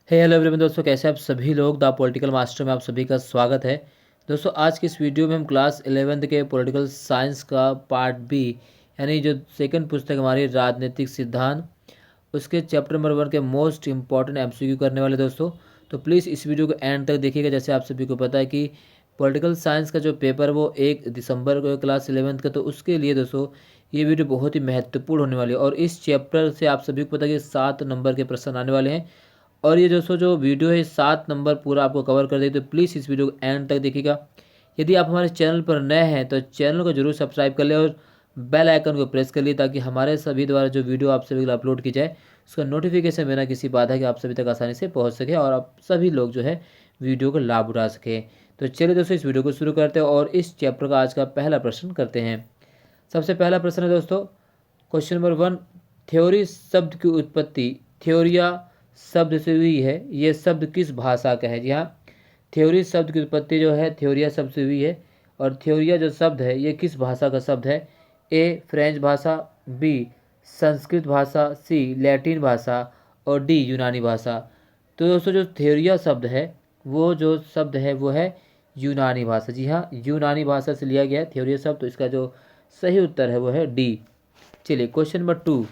Hello everyone दोस्तों, कैसे आप सभी लोग। द पॉलिटिकल मास्टर में आप सभी का स्वागत है। दोस्तों आज की इस वीडियो में हम क्लास 11th के पॉलिटिकल साइंस का पार्ट बी यानी जो सेकंड पुस्तक हमारी राजनीतिक सिद्धांत, उसके चैप्टर नंबर 1 के मोस्ट इंपॉर्टेंट एमसीक्यू करने वाले दोस्तों। तो प्लीज़ इस वीडियो को एंड तक देखिएगा। जैसे आप सभी को पता है कि पॉलिटिकल साइंस का जो पेपर वो 1 दिसंबर को क्लास 11th का, तो उसके लिए दोस्तों ये वीडियो बहुत ही महत्वपूर्ण होने वाली है। और इस चैप्टर से आप सभी को पता है कि 7 नंबर के प्रश्न आने वाले हैं। और ये दोस्तों जो वीडियो है 7 नंबर पूरा आपको कवर कर देगी, तो प्लीज़ इस वीडियो को एंड तक देखिएगा। यदि आप हमारे चैनल पर नए हैं तो चैनल को जरूर सब्सक्राइब कर ले और बेल आइकन को प्रेस कर लिए, ताकि हमारे सभी द्वारा जो वीडियो आप सभी के लिए अपलोड की जाए उसका नोटिफिकेशन बिना किसी बाधा के आप सभी तक आसानी से पहुंच सके और आप सभी लोग जो है वीडियो को लाभ उठा सके। तो चलिए दोस्तों इस वीडियो को शुरू करते हैं और इस चैप्टर का आज का पहला प्रश्न करते हैं। सबसे पहला प्रश्न है दोस्तों, क्वेश्चन नंबर 1, थ्योरी शब्द की उत्पत्ति थ्योरिया शब्द से हुई है। ये शब्द किस भाषा का है? जी हाँ, थ्योरी शब्द की उत्पत्ति जो है थ्योरिया शब्द से हुई है। और थ्योरिया जो शब्द है ये किस भाषा का शब्द है? ए फ्रेंच भाषा, बी संस्कृत भाषा, सी लैटिन भाषा और डी यूनानी भाषा। तो दोस्तों जो थ्योरिया शब्द है वो जो शब्द है वो है यूनानी भाषा। जी हाँ, यूनानी भाषा से लिया गया है थ्योरिया शब्द। तो इसका जो सही उत्तर है वो है डी। चलिए क्वेश्चन नंबर 2,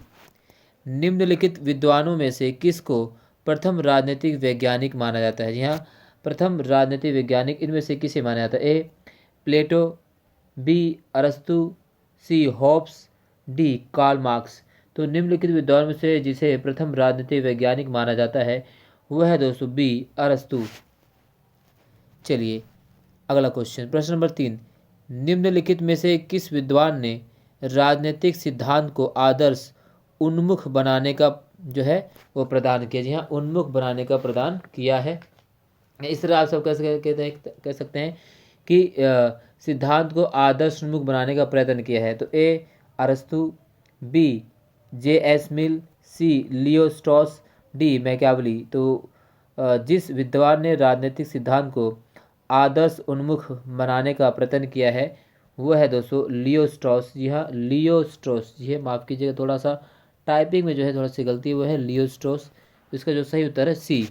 निम्नलिखित विद्वानों में से किसको प्रथम राजनीतिक वैज्ञानिक माना जाता है? जी हाँ, प्रथम राजनीतिक वैज्ञानिक इनमें से किसे माना जाता है? ए प्लेटो, बी अरस्तु, सी हॉब्स, डी कार्ल मार्क्स। तो निम्नलिखित विद्वानों में से जिसे प्रथम राजनीतिक वैज्ञानिक माना जाता है वह है दोस्तों बी अरस्तु। चलिए अगला क्वेश्चन, प्रश्न नंबर 3, निम्नलिखित में से किस विद्वान ने राजनीतिक सिद्धांत को आदर्श उन्मुख बनाने का जो है वो प्रदान किया? जी हाँ, उन्मुख बनाने का प्रदान किया है। इस तरह आप सब कह सकते हैं कि सिद्धांत को आदर्श उन्मुख बनाने का प्रयत्न किया है। तो ए अरस्तु, बी जे.एस. मिल, सी लियो स्ट्रॉस, डी मैकियावली। तो जिस विद्वान ने राजनीतिक सिद्धांत को आदर्श उन्मुख बनाने का प्रयत्न किया है वो है दोस्तों लियो स्ट्रॉस। जी हाँ, लियो स्ट्रॉस। जी है, माफ़ कीजिएगा थोड़ा सा टाइपिंग में जो है थोड़ा सी गलती है, वो है लियो स्ट्रॉस। इसका जो सही उत्तर है सी।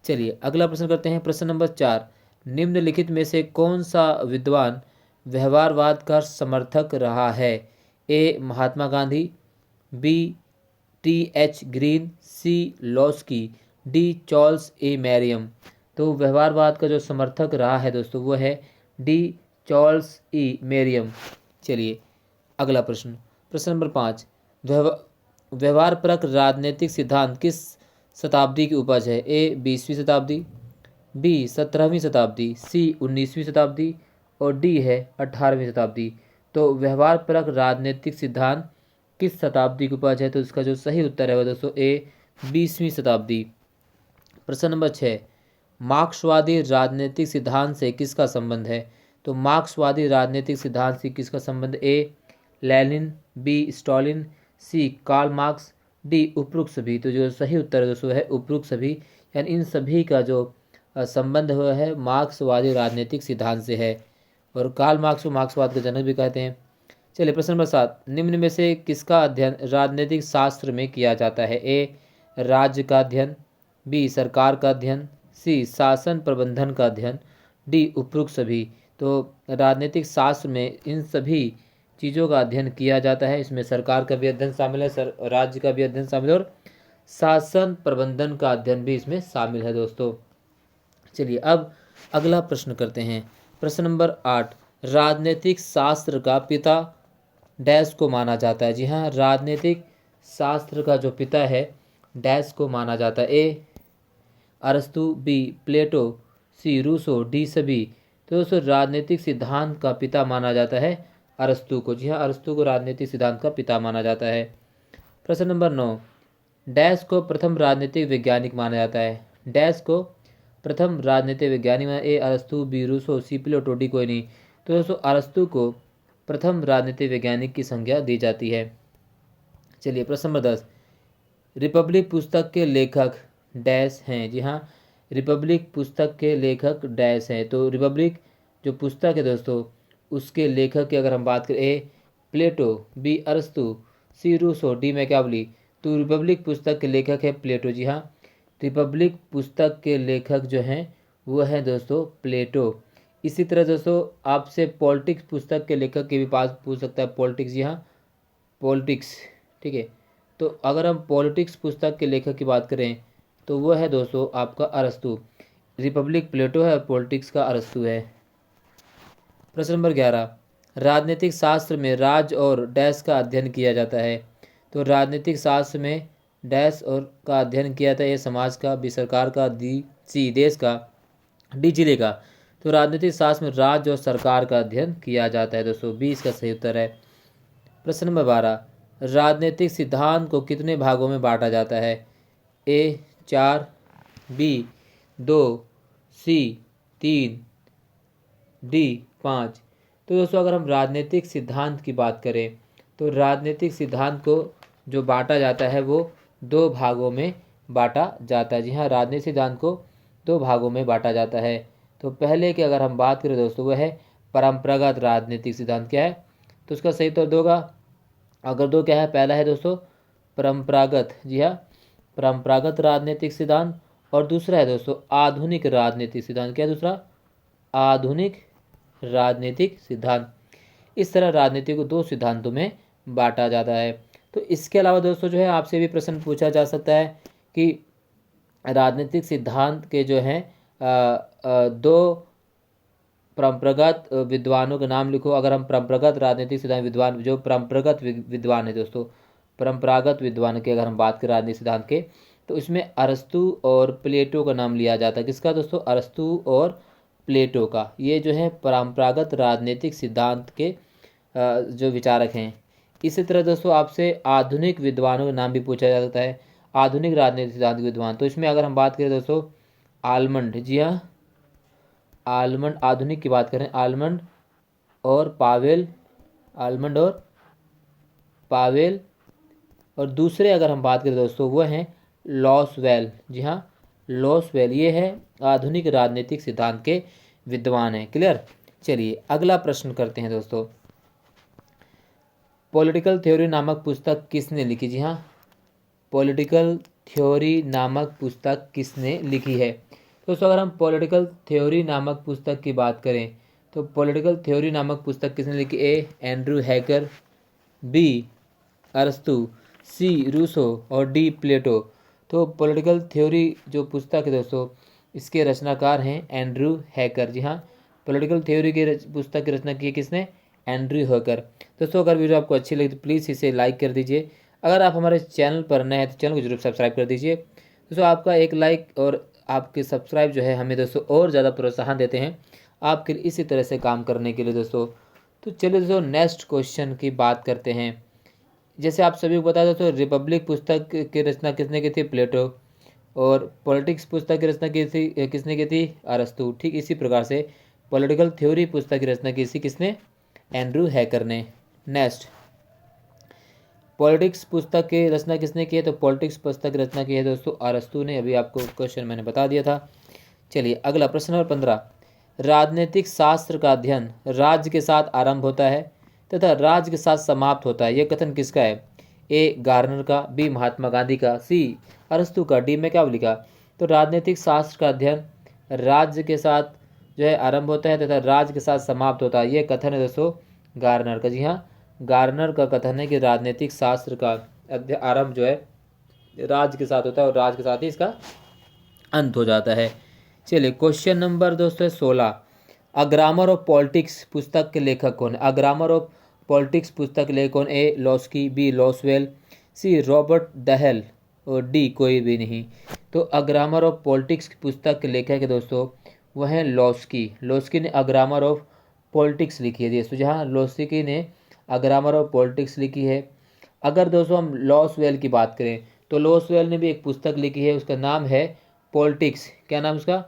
चलिए अगला प्रश्न करते हैं, प्रश्न नंबर 4, निम्नलिखित में से कौन सा विद्वान व्यवहारवाद का समर्थक रहा है? A Mahatma Gandhi, B TH. Green, C Laski, D Charles A Merriam. तो व्यवहारवाद का जो समर्थक रहा है दोस्तों वो है डी चार्ल्स ई मैरियम। चलिए अगला प्रश्न, प्रश्न नंबर 5, व्यवहारपरक राजनीतिक सिद्धांत किस शताब्दी की उपज है? ए 20वीं शताब्दी, बी 17वीं शताब्दी, सी 19वीं शताब्दी और डी है 18वीं शताब्दी। तो व्यवहारपरक राजनीतिक सिद्धांत किस शताब्दी की उपज है? तो इसका जो सही उत्तर है वह दोस्तों ए 20वीं शताब्दी। प्रश्न नंबर 6, मार्क्सवादी राजनीतिक सिद्धांत से किसका संबंध है? तो मार्क्सवादी राजनीतिक सिद्धांत से किसका संबंध? A Lenin, B Stalin, C Karl Marx, D उपरोक्त सभी। तो जो सही उत्तर है दोस्तों है उपरोक्त सभी, यानी इन सभी का जो संबंध हुआ है मार्क्सवादी राजनीतिक सिद्धांत से है। और कार्ल मार्क्स को मार्क्सवाद का जनक भी कहते हैं। चलिए प्रश्न नंबर 7, निम्न में से किसका अध्ययन राजनीतिक शास्त्र में किया जाता है? ए राज्य का अध्ययन, बी सरकार का अध्ययन, सी शासन प्रबंधन का अध्ययन, डी उपरोक्त सभी। तो राजनीतिक शास्त्र में इन सभी चीज़ों का अध्ययन किया जाता है। इसमें सरकार का भी अध्ययन शामिल है, राज्य का भी अध्ययन शामिल है और शासन प्रबंधन का अध्ययन भी इसमें शामिल है दोस्तों। चलिए अब अगला प्रश्न करते हैं, प्रश्न नंबर 8, राजनीतिक शास्त्र का पिता डैश को माना जाता है? जी हाँ, राजनीतिक शास्त्र का जो पिता है डैश को माना जाता है। ए अरस्तु, बी प्लेटो, सी रूसो, डी सभी। तो दोस्तों राजनीतिक सिद्धांत का पिता माना जाता है अरस्तु को। जी हाँ, अरस्तु को राजनीतिक सिद्धांत का पिता माना जाता है। प्रश्न नंबर 9, डैश को प्रथम राजनीतिक वैज्ञानिक माना जाता है? डैश को प्रथम राजनीतिक वैज्ञानिक ए अरस्तु, बी रूसो, सी प्लेटो, डी कोई नहीं। तो दोस्तों अरस्तु को प्रथम राजनीतिक वैज्ञानिक की संज्ञा दी जाती है। चलिए प्रश्न नंबर 10, रिपब्लिक पुस्तक के लेखक डैश हैं? जी हाँ, रिपब्लिक पुस्तक के लेखक डैश हैं। तो रिपब्लिक जो पुस्तक है दोस्तों उसके लेखक की अगर हम बात करें, ए प्लेटो, बी अरस्तु, सी रूसो, डी मैकियावली। तो रिपब्लिक पुस्तक के लेखक है प्लेटो। जी हाँ, रिपब्लिक पुस्तक के लेखक जो हैं वो हैं दोस्तों प्लेटो। इसी तरह दोस्तों आपसे पॉलिटिक्स पुस्तक के लेखक के भी पास पूछ सकता है, पॉलिटिक्स, जी हाँ पॉलिटिक्स, ठीक है। तो अगर हम पॉलिटिक्स पुस्तक के लेखक की बात करें तो वो है दोस्तों आपका अरस्तू। रिपब्लिक प्लेटो है और पॉलिटिक्स का अरस्तू है। प्रश्न नंबर 11, राजनीतिक शास्त्र में राज और डैश का अध्ययन किया जाता है। तो राजनीतिक शास्त्र में डैश और का अध्ययन किया जाता है, ये समाज का, बी सरकार का, डी सी देश का, डी जिले का। तो राजनीतिक शास्त्र में राज्य और सरकार का अध्ययन किया जाता है दोस्तों, 20 का सही उत्तर है। प्रश्न नंबर 12, राजनीतिक सिद्धांत को कितने भागों में बांटा जाता है। ए 4, बी 2, सी 3, डी 5। तो दोस्तों अगर हम राजनीतिक सिद्धांत की बात करें तो राजनीतिक सिद्धांत को जो बांटा जाता है वो 2 भागों में बांटा जाता है। जी हाँ, राजनीतिक सिद्धांत को 2 भागों में बांटा जाता है। तो पहले की अगर हम बात करें दोस्तों वह है परंपरागत राजनीतिक सिद्धांत। क्या है, तो उसका सही उत्तर दोगा अगर दो क्या है, पहला है दोस्तों परंपरागत, जी हाँ परंपरागत राजनीतिक सिद्धांत, और दूसरा है दोस्तों आधुनिक राजनीतिक सिद्धांत। क्या है दूसरा, आधुनिक राजनीतिक सिद्धांत। इस तरह राजनीति को 2 सिद्धांतों में बांटा जाता है। तो इसके अलावा दोस्तों जो है आपसे भी प्रश्न पूछा जा सकता है कि राजनीतिक सिद्धांत के जो हैं 2 परंपरागत विद्वानों के नाम लिखो। अगर हम परंपरागत राजनीतिक सिद्धांत विद्वान, जो परंपरागत विद्वान है दोस्तों, परंपरागत विद्वान की अगर हम बात करें राजनीतिक सिद्धांत के, तो इसमें अरस्तू और प्लेटो का नाम लिया जाता है। किसका दोस्तों, अरस्तू और प्लेटो का। ये जो है परंपरागत राजनीतिक सिद्धांत के जो विचारक हैं। इसी तरह दोस्तों आपसे आधुनिक विद्वानों का नाम भी पूछा जा सकता है, आधुनिक राजनीतिक सिद्धांत के विद्वान। तो इसमें अगर हम बात करें दोस्तों आलमंड, जी हाँ आलमंड, आधुनिक की बात करें आलमंड और पावेल, आलमंड और पावेल, और दूसरे अगर हम बात करें दोस्तों वो हैं लॉसवेल। जी हाँ लॉसवेल, ये है आधुनिक राजनीतिक सिद्धांत के विद्वान हैं। क्लियर। चलिए अगला प्रश्न करते हैं दोस्तों, पॉलिटिकल थ्योरी नामक पुस्तक किसने लिखी। जी हाँ पॉलिटिकल थ्योरी नामक पुस्तक किसने लिखी है। दोस्तों अगर हम पॉलिटिकल थ्योरी नामक पुस्तक की बात करें तो पॉलिटिकल थ्योरी नामक पुस्तक किसने लिखी। ए एंड्रू हैकर, बी अरस्तू, सी रूसो और डी प्लेटो। तो पॉलिटिकल थ्योरी जो पुस्तक है दोस्तों इसके रचनाकार हैं एंड्रू हैकर। जी हाँ पॉलिटिकल थ्योरी की पुस्तक की रचना की है किसने, एंड्रू हैकर। दोस्तों अगर वीडियो आपको अच्छी लगी तो प्लीज़ इसे लाइक कर दीजिए। अगर आप हमारे चैनल पर नए हैं तो चैनल को जरूर सब्सक्राइब कर दीजिए। दोस्तों आपका एक लाइक और आपके सब्सक्राइब जो है हमें दोस्तों और ज़्यादा प्रोत्साहन देते हैं आपके लिए इसी तरह से काम करने के लिए दोस्तों। तो चलिए दोस्तों नेक्स्ट क्वेश्चन की बात करते हैं। जैसे आप सभी को बता दो तो रिपब्लिक पुस्तक की रचना किसने की थी, प्लेटो, और पॉलिटिक्स पुस्तक की रचना की थी किसने की थी, अरस्तू। ठीक इसी प्रकार से पॉलिटिकल थ्योरी पुस्तक की रचना की थी किसने, एंड्रू हैकर ने। नेक्स्ट पॉलिटिक्स पुस्तक की रचना किसने की है, तो पॉलिटिक्स पुस्तक की रचना की है दोस्तों अरस्तू ने। अभी आपको क्वेश्चन मैंने बता दिया था। चलिए अगला प्रश्न नंबर 15, राजनीतिक शास्त्र का अध्ययन राज्य के साथ आरंभ होता है तथा राज्य के साथ समाप्त होता है, यह कथन किसका है। ए गार्नर का, बी महात्मा गांधी का, सी अरस्तू का, डी में क्या लिखा। तो राजनीतिक शास्त्र का अध्ययन राज्य के साथ जो है आरंभ होता है तथा राज्य के साथ समाप्त होता है, यह कथन है दोस्तों गार्नर का। जी हाँ गार्नर का कथन है कि राजनीतिक शास्त्र का आरंभ जो है राज्य के साथ होता है और राज्य के साथ ही इसका अंत हो जाता है। चलिए क्वेश्चन नंबर दोस्तों 16, अ ग्रामर ऑफ पॉलिटिक्स पुस्तक के लेखक कौन है। अ ग्रामर ऑफ पॉलिटिक्स पुस्तक के लेखक कौन, A Laski, B Lasswell, C Robert Dahl और डी कोई भी नहीं। तो अ ग्रामर ऑफ पॉलिटिक्स पुस्तक के लेखक है दोस्तों वह है लॉस्की। लॉस्की ने अ ग्रामर ऑफ पॉलिटिक्स लिखी है दोस्तों। जहाँ लॉस्की ने अ ग्रामर ऑफ पॉलिटिक्स लिखी है। अगर दोस्तों हम लॉसवेल की बात करें तो लॉसवेल ने भी एक पुस्तक लिखी है, उसका नाम है पॉलिटिक्स। क्या नाम उसका,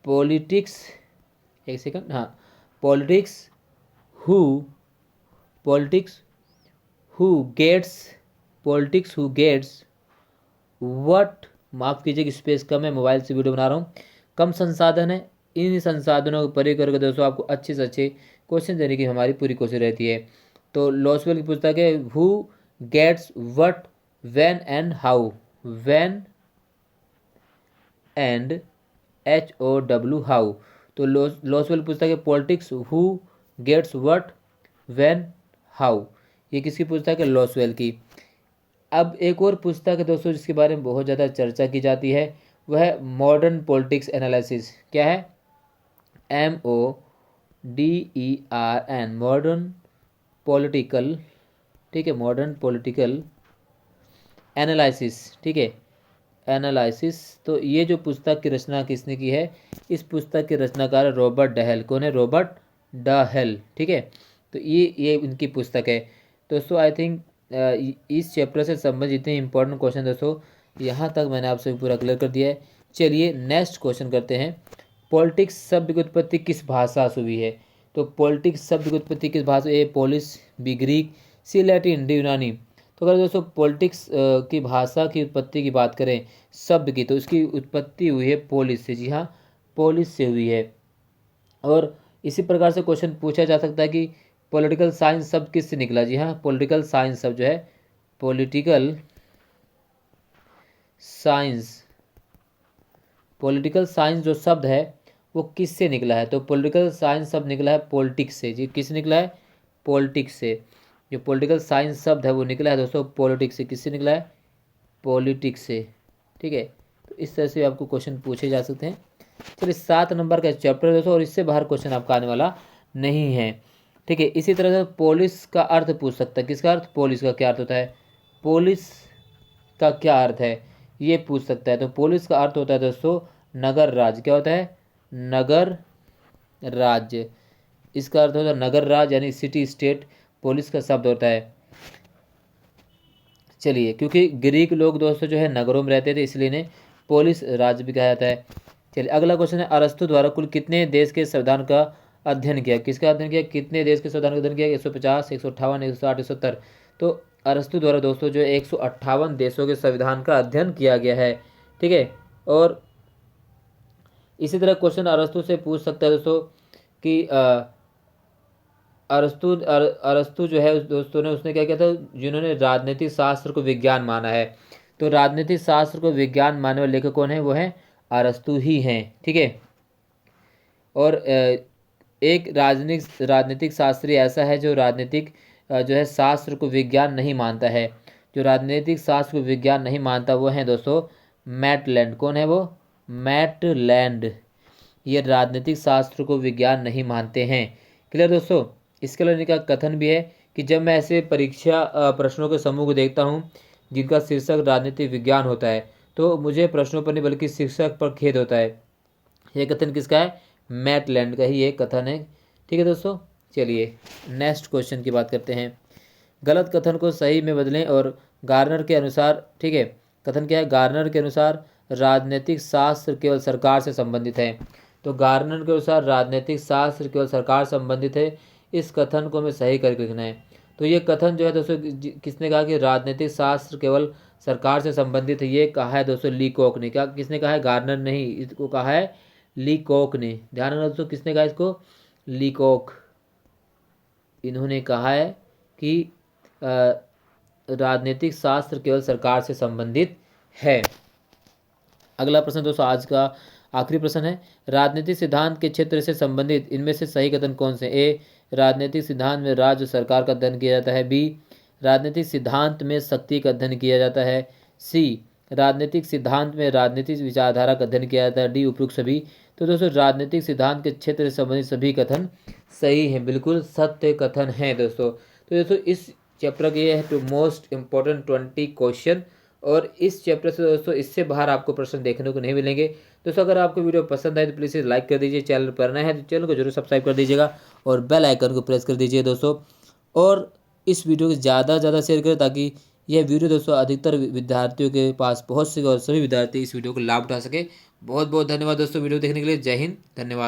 पॉलिटिक्स, एक सेकंड, हाँ politics who gets, politics who gets what, माफ़ कीजिए स्पेस कम है, मोबाइल से वीडियो बना रहा हूँ, कम संसाधन है। इन संसाधनों को परे करके दोस्तों आपको अच्छे से अच्छे क्वेश्चन देने की हमारी पूरी कोशिश रहती है। तो लॉसवेल की पुस्तक है who gets what when and how, when and HOW how. तो लॉसवेल पूछता है कि politics who gets what when how, ये किसकी पूछता है कि लॉसवेल की। अब एक और पुस्तक है दोस्तों जिसके बारे में बहुत ज़्यादा चर्चा की जाती है, वह है मॉडर्न पॉलिटिक्स एनालिसिस। क्या है? MODERN, मॉडर्न पॉलिटिकल, ठीक है, मॉडर्न पॉलिटिकल एनालिसिस, ठीक है, एनालिसिस। तो ये जो पुस्तक की रचना किसने की है? इस पुस्तक के रचनाकार रॉबर्ट डहेल। कौन है? रॉबर्ट डहेल, ठीक है। तो ये इनकी पुस्तक है दोस्तों। आई थिंक इस चैप्टर से संबंधित जितने इंपॉर्टेंट क्वेश्चन दोस्तों यहाँ तक मैंने आपसे पूरा क्लियर कर दिया है। चलिए नेक्स्ट क्वेश्चन करते हैं। पॉलिटिक्स शब्द की उत्पत्ति किस भाषा से हुई है? तो पॉलिटिक्स शब्द की उत्पत्ति किस भाषा? ए पोलिश, बी ग्रीक, सी लैटिन, डी यूनानी। तो अगर दोस्तों पॉलिटिक्स की भाषा की उत्पत्ति की बात करें शब्द की, तो इसकी उत्पत्ति हुई है पोलिश से। जी हाँ, पोलिश से हुई है। और इसी प्रकार से क्वेश्चन पूछा जा सकता है कि पॉलिटिकल साइंस शब्द किससे निकला? जी हाँ, पॉलिटिकल साइंस शब्द जो है, पॉलिटिकल साइंस जो शब्द है वो किससे निकला है? तो पॉलिटिकल साइंस शब्द निकला है पॉलिटिक्स से। जी किससे निकला है? पॉलिटिक्स से। जो पॉलिटिकल साइंस शब्द है वो निकला है दोस्तों पॉलिटिक्स से। किससे निकला है? पॉलिटिक्स से, ठीक है। तो इस तरह से आपको क्वेश्चन पूछे जा सकते हैं। चलिए 7 नंबर का चैप्टर दोस्तों, और इससे बाहर क्वेश्चन आपका आने वाला नहीं है, ठीक है। इसी तरह से पोलिस का अर्थ पूछ सकता है। किसका अर्थ? पोलिस का क्या अर्थ होता है? पोलिस का क्या अर्थ है ये पूछ सकता है। तो पोलिस का अर्थ होता है दोस्तों नगर राज्य। क्या होता है? नगर राज्य। इसका अर्थ होता है नगर राज्य यानी सिटी स्टेट, पोलिस का शब्द होता है। चलिए, क्योंकि ग्रीक लोग दोस्तों जो है नगरों में रहते थे इसलिए इन्हें पोलिस राज्य भी कहा जाता है। चलिए अगला क्वेश्चन है, अरस्तु द्वारा कुल कितने देश के संविधान का अध्ययन किया? किसका अध्ययन किया? कितने देश के संविधान का अध्ययन किया? 150, 158, 160, 170। तो अरस्तु द्वारा दोस्तों जो 158 देशों के संविधान का अध्ययन किया गया है, ठीक है। और इसी तरह क्वेश्चन अरस्तु से पूछ सकता है दोस्तों कि अरस्तु जो है उस दोस्तों ने उसने क्या किया था? जिन्होंने राजनीतिक शास्त्र को विज्ञान माना है। तो राजनीतिक शास्त्र को विज्ञान मानने वाले लेखक कौन है? वो है अरस्तु ही हैं, ठीक है। और एक राजनीतिक शास्त्री ऐसा है जो राजनीतिक जो है शास्त्र को विज्ञान नहीं मानता है। जो राजनीतिक शास्त्र को विज्ञान नहीं मानता वो है दोस्तों मैटलैंड। कौन है वो? मैटलैंड। ये राजनीतिक शास्त्र को विज्ञान नहीं मानते हैं। क्लियर दोस्तों? इसके अलावा इनका कथन भी है कि जब मैं ऐसे परीक्षा प्रश्नों के समूह को देखता हूँ जिनका शीर्षक राजनीतिक विज्ञान होता है तो मुझे प्रश्नों पर नहीं बल्कि शीर्षक पर खेद होता है। ये कथन किसका है? मैटलैंड का ही ये कथन है, ठीक है दोस्तों। चलिए नेक्स्ट क्वेश्चन की बात करते हैं। गलत कथन को सही में बदलें। और गार्नर के अनुसार, ठीक है, कथन क्या है? गार्नर के अनुसार राजनीतिक शास्त्र केवल सरकार से संबंधित है। तो गार्नर के अनुसार राजनीतिक शास्त्र केवल सरकार संबंधित है। इस कथन को हमें सही करके लिखना है। तो ये कथन जो है दोस्तों किसने कहा कि राजनीतिक शास्त्र केवल सरकार से संबंधित है? ये कहा है दोस्तों लीकॉक ने। क्या किसने कहा है? गार्नर नहीं, इसको कहा है लीकॉक ने। ध्यान रखना दोस्तों, किसने कहा इसको? लीकॉक। इन्होंने कहा है कि राजनीतिक शास्त्र केवल सरकार से संबंधित है। अगला प्रश्न दोस्तों आज का आखिरी प्रश्न है, राजनीतिक सिद्धांत के क्षेत्र से संबंधित इनमें से सही कथन कौन से? ए, राजनीतिक सिद्धांत में राज्य सरकार का अध्ययन किया जाता है। बी, राजनीतिक सिद्धांत में शक्ति का अध्ययन किया जाता है। सी, राजनीतिक सिद्धांत में राजनीतिक विचारधारा का अध्ययन किया जाता है। डी, उपरोक्त सभी। तो दोस्तों राजनीतिक सिद्धांत के क्षेत्र से संबंधित सभी कथन सही हैं, बिल्कुल सत्य कथन है दोस्तों। तो दोस्तों इस चैप्टर के ये है टू मोस्ट इम्पोर्टेंट 20 क्वेश्चन। और इस चैप्टर से दोस्तों इससे बाहर आपको प्रश्न देखने को नहीं मिलेंगे। दोस्तों अगर आपको वीडियो पसंद आए तो प्लीज़ लाइक कर दीजिए। चैनल पर नए हैं तो चैनल को जरूर सब्सक्राइब कर दीजिएगा और बेल आइकन को प्रेस कर दीजिए दोस्तों। और इस वीडियो को ज़्यादा से ज़्यादा शेयर करें ताकि यह वीडियो दोस्तों अधिकतर विद्यार्थियों के पास पहुँच सके और सभी विद्यार्थी इस वीडियो को लाभ उठा सके। बहुत बहुत धन्यवाद दोस्तों वीडियो देखने के लिए। जय हिंद, धन्यवाद।